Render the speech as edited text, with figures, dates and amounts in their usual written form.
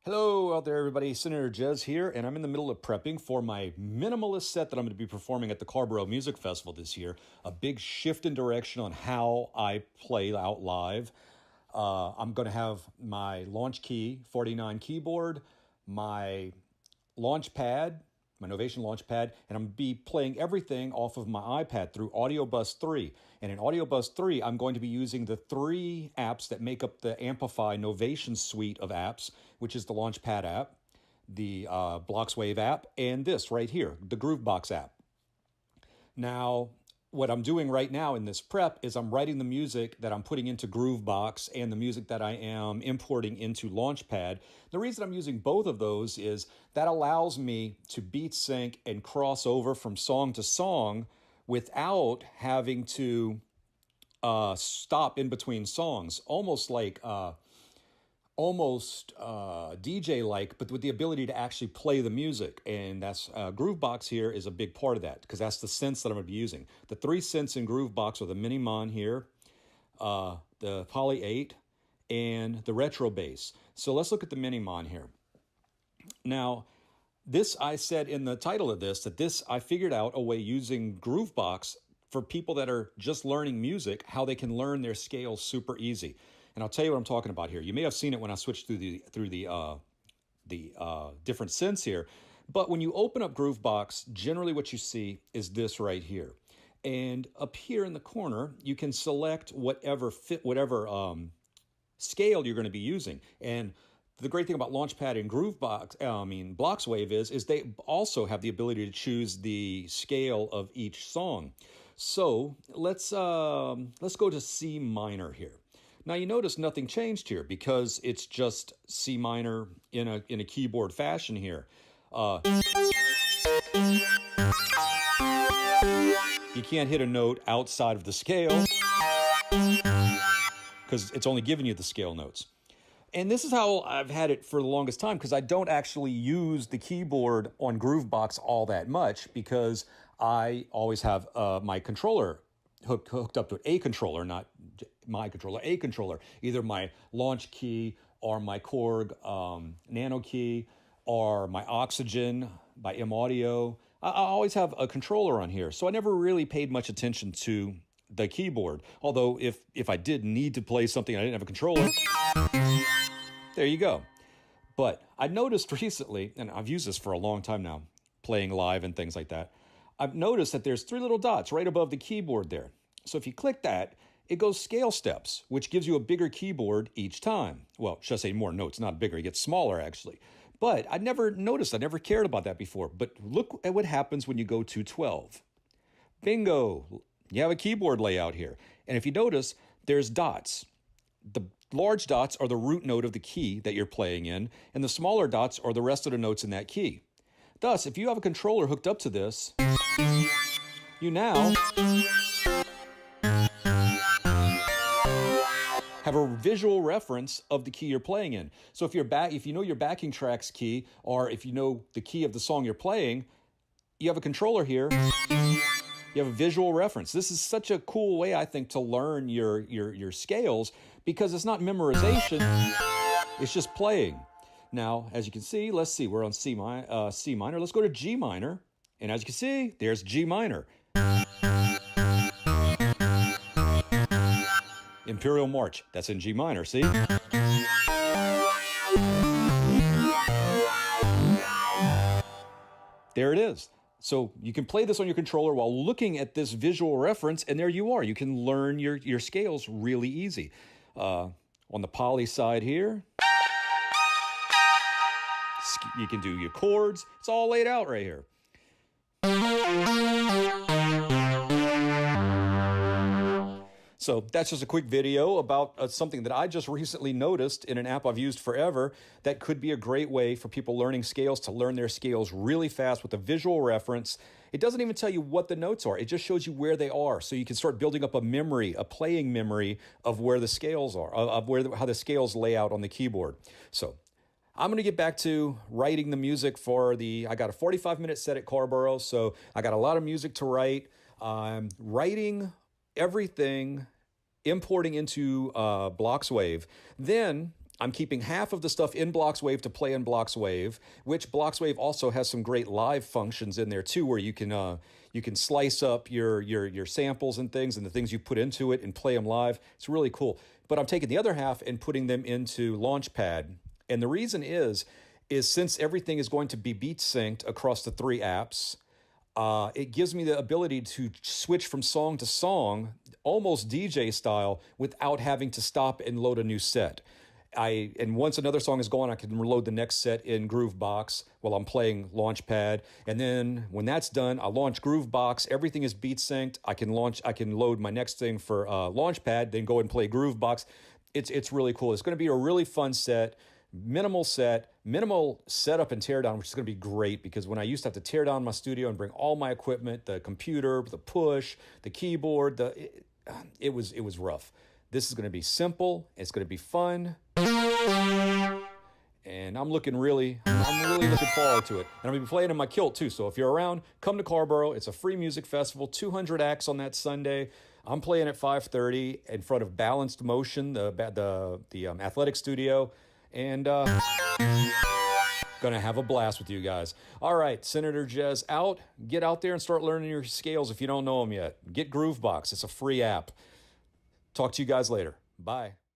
Hello out there, everybody. Senator Jez here, and I'm in the middle of prepping for my minimalist set that I'm going to be performing at the Carborough Music Festival this year. A big shift in direction on how I play out live. I'm going to have my Launch Key 49 keyboard, my launch pad, my Novation launch pad, and I'm going to be playing everything off of my iPad through Audio Bus 3. And in Audio Bus 3, I'm going to be using the three apps that make up the Ampify Novation suite of apps, which is the Launchpad app, the Bloxwave app, and this right here, the Groovebox app. Now, what I'm doing right now in this prep is I'm writing the music that I'm putting into Groovebox and the music that I am importing into Launchpad. The reason I'm using both of those is that allows me to beat sync and cross over from song to song without having to stop in between songs, almost DJ-like, but with the ability to actually play the music. And that's Groovebox here is a big part of that because that's the synths that I'm going to be using. The three synths in Groovebox are the Mini Mon here, the Poly 8, and the Retro Bass. So let's look at the Mini Mon here. Now, this I said in the title of this, that this I figured out a way using Groovebox for people that are just learning music, how they can learn their scales super easy. And I'll tell you what I'm talking about here. You may have seen it when I switched through the different synths here. But when you open up Groovebox, generally what you see is this right here. And up here in the corner, you can select whatever scale you're going to be using. And the great thing about Launchpad and Bloxwave is they also have the ability to choose the scale of each song. So let's go to C minor here. Now you notice nothing changed here because it's just C minor in a keyboard fashion here. You can't hit a note outside of the scale because it's only giving you the scale notes. And this is how I've had it for the longest time because I don't actually use the keyboard on Groovebox all that much because I always have my controller hooked up to a controller, not my controller, a controller, either my launch key or my Korg nano key or my Oxygen by M Audio. I always have a controller on here, so I never really paid much attention to the keyboard. Although if I did need to play something and I didn't have a controller, there you go. But I noticed recently, and I've used this for a long time now, playing live and things like that, I've noticed that there's three little dots right above the keyboard there. So if you click that, it goes scale steps, which gives you a bigger keyboard each time. Well, should I say more notes, not bigger. It gets smaller, actually. But I never noticed. I never cared about that before. But look at what happens when you go to 12. Bingo. You have a keyboard layout here. And if you notice, there's dots. The large dots are the root note of the key that you're playing in, and the smaller dots are the rest of the notes in that key. Thus, if you have a controller hooked up to this, you now have a visual reference of the key you're playing in. So if you know your backing tracks key, or if you know the key of the song you're playing, you have a controller here. You have a visual reference. This is such a cool way, I think, to learn your scales because it's not memorization. It's just playing. Now, as you can see, let's see. We're on C minor. Let's go to G minor. And as you can see, there's G minor. Imperial March. That's in G minor, see? There it is. So you can play this on your controller while looking at this visual reference, and there you are. You can learn your scales really easy. On the poly side here, you can do your chords. It's all laid out right here. So that's just a quick video about something that I just recently noticed in an app I've used forever that could be a great way for people learning scales to learn their scales really fast with a visual reference. It doesn't even tell you what the notes are. It just shows you where they are. So you can start building up a memory, a playing memory of where the scales are, of how the scales lay out on the keyboard. So I'm going to get back to writing the music for I got a 45-minute set at Carborough, so I got a lot of music to write. I'm writing everything, importing into Bloxwave. Then I'm keeping half of the stuff in Bloxwave to play in Bloxwave, which Bloxwave also has some great live functions in there too, where you can slice up your samples and the things you put into it and play them live. It's really cool. But I'm taking the other half and putting them into Launchpad. And the reason is since everything is going to be beat synced across the 3 apps, it gives me the ability to switch from song to song, almost DJ style, without having to stop and load a new set. And once another song is gone, I can reload the next set in Groovebox while I'm playing Launchpad. And then when that's done, I launch Groovebox. Everything is beat synced. I can load my next thing for Launchpad, then go and play Groovebox. It's really cool. It's going to be a really fun set. Minimal setup and teardown, which is going to be great because when I used to have to tear down my studio and bring all my equipment, the computer, the push, the keyboard, it was rough. This is going to be simple. It's going to be fun. And I'm really looking forward to it. And I'm going to be playing in my kilt too. So if you're around, come to Carborough. It's a free music festival, 200 acts on that Sunday. I'm playing at 5:30 in front of Balanced Motion, the athletic studio. And gonna have a blast with you guys. All right, Senator Jez out. Get out there and start learning your scales if you don't know them yet. Get Groovebox. It's a free app. Talk to you guys later. Bye.